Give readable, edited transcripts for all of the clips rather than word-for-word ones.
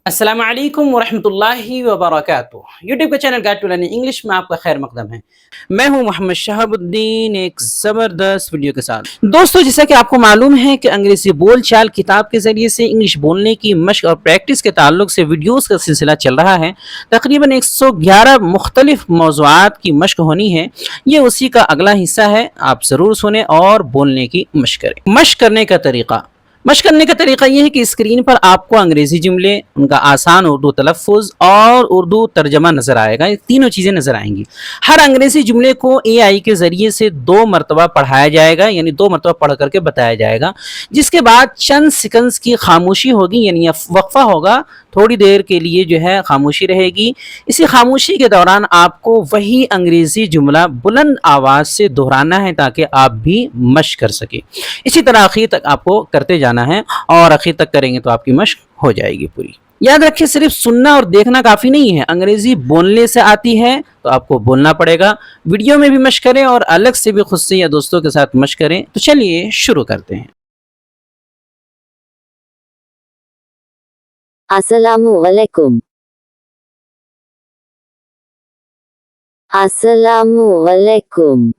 अस्सलाम वालेकुम वरहमतुल्लाहि वबरकातुह। यूट्यूब का channel guide to learning English में आपका खैर मकदम है। मैं हूं मोहम्मद शहाबुद्दीन एक ज़बरदस्त वीडियो के साथ। दोस्तों, जैसा कि आपको मालूम है कि अंग्रेज़ी बोल चाल किताब के ज़रिए से इंग्लिश बोलने की मशक और प्रैक्टिस के ताल्लुक से वीडियोज़ का सिलसिला चल रहा है। तकरीबन 111 मुख्तलिफ मौज़ूआत की मशक होनी है। ये उसी का अगला हिस्सा है। आप ज़रूर सुने और बोलने की मशक करें। मशक करने का तरीक़ा। मशक करने का तरीका यह है कि स्क्रीन पर आपको अंग्रेजी जुमले, उनका आसान उर्दू तलफ़ुज़ और उर्दू तर्जमा नज़र आएगा। ये तीनों चीज़ें नज़र आएंगी। हर अंग्रेजी जुमले को एआई के ज़रिए से 2 मरतबा पढ़ाया जाएगा, यानी 2 मरतबा पढ़ करके बताया जाएगा। जिसके बाद चंद सेकंड्स की खामोशी होगी, यानी वक्फा होगा। थोड़ी देर के लिए जो है खामोशी रहेगी। इसी खामोशी के दौरान आपको वही अंग्रेज़ी जुमला बुलंद आवाज़ से दोहराना है ताकि आप भी मशक कर सकें। इसी तरह आखिर तक आपको करते जाना है और आखिर तक करेंगे तो आपकी मशक हो जाएगी पूरी। याद रखिए, सिर्फ सुनना और देखना काफ़ी नहीं है। अंग्रेज़ी बोलने से आती है तो आपको बोलना पड़ेगा। वीडियो में भी मशक करें और अलग से भी खुद से या दोस्तों के साथ मशक करें। तो चलिए शुरू करते हैं। Assalamu Alaikum. Assalamu Alaikum.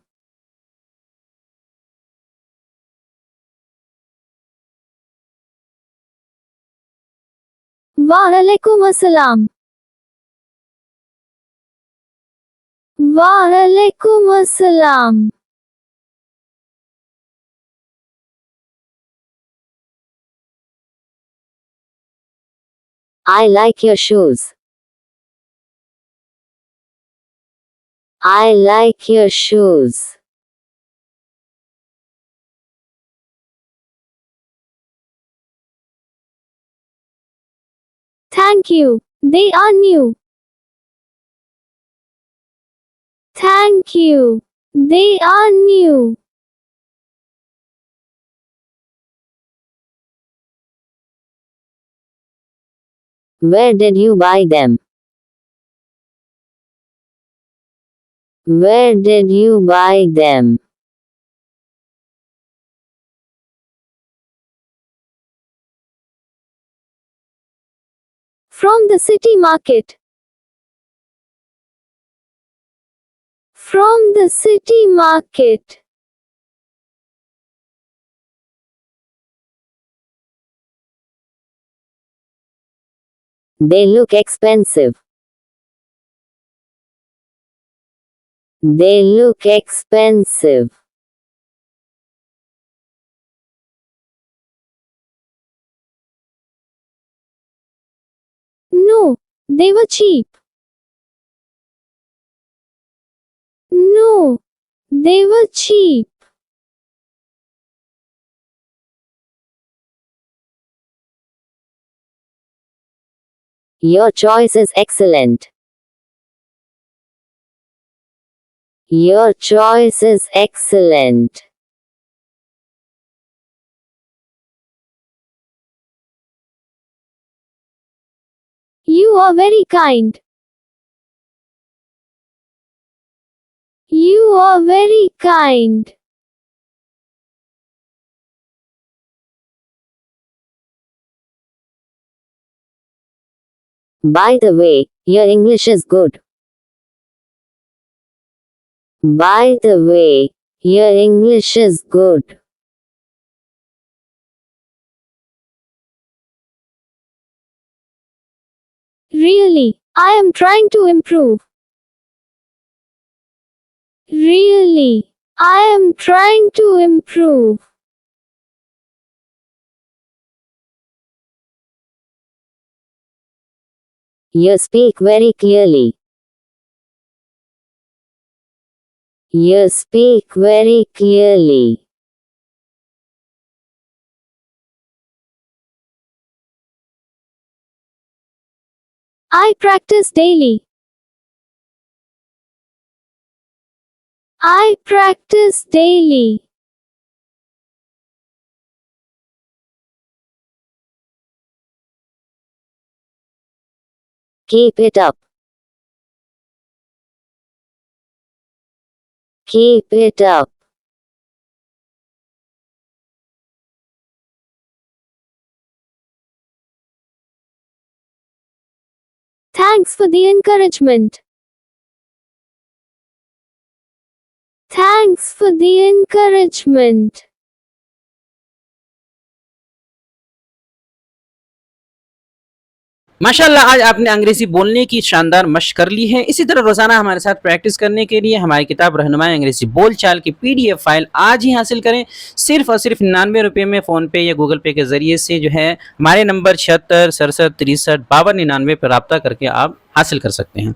Wa alaikum assalam. Wa alaikum assalam. I like your shoes. I like your shoes. Thank you. They are new. Thank you. They are new. Where did you buy them? Where did you buy them? From the city market. From the city market. They look expensive. They look expensive. No, they were cheap. No, they were cheap. Your choice is excellent. Your choice is excellent. You are very kind. You are very kind. By the way, your English is good. By the way, your English is good. Really, I am trying to improve. Really, I am trying to improve. You speak very clearly. You speak very clearly. I practice daily. I practice daily. Keep it up. Keep it up. Thanks for the encouragement. Thanks for the encouragement. ماشاءاللہ آج آپ نے انگریزی بولنے کی شاندار مشق کر لی ہے. اسی طرح روزانہ ہمارے ساتھ پریکٹس کرنے کے لیے ہماری کتاب رہنمائے انگریزی بول چال کی PDF فائل آج ہی حاصل کریں. صرف اور صرف 99 روپے میں فون پے یا گوگل پے کے ذریعے سے جو ہے ہمارے نمبر 76 67 63 52 99 پر رابطہ کر کے آپ حاصل کر سکتے ہیں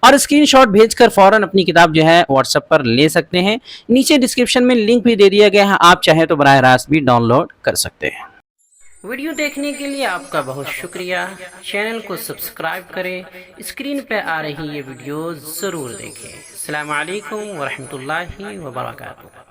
اور اسکرین شاٹ بھیج کر فوراً اپنی کتاب جو ہے واٹس ایپ پر لے سکتے ہیں. نیچے ڈسکرپشن میں لنک بھی دے دیا گیا ہے, آپ چاہیں تو براہ راست بھی ڈاؤن لوڈ کر سکتے ہیں. ویڈیو دیکھنے کے لیے آپ کا بہت شکریہ. چینل کو سبسکرائب کریں. اسکرین پہ آ رہی یہ ویڈیو ضرور دیکھیں. السلام علیکم ورحمۃ اللہ وبرکاتہ.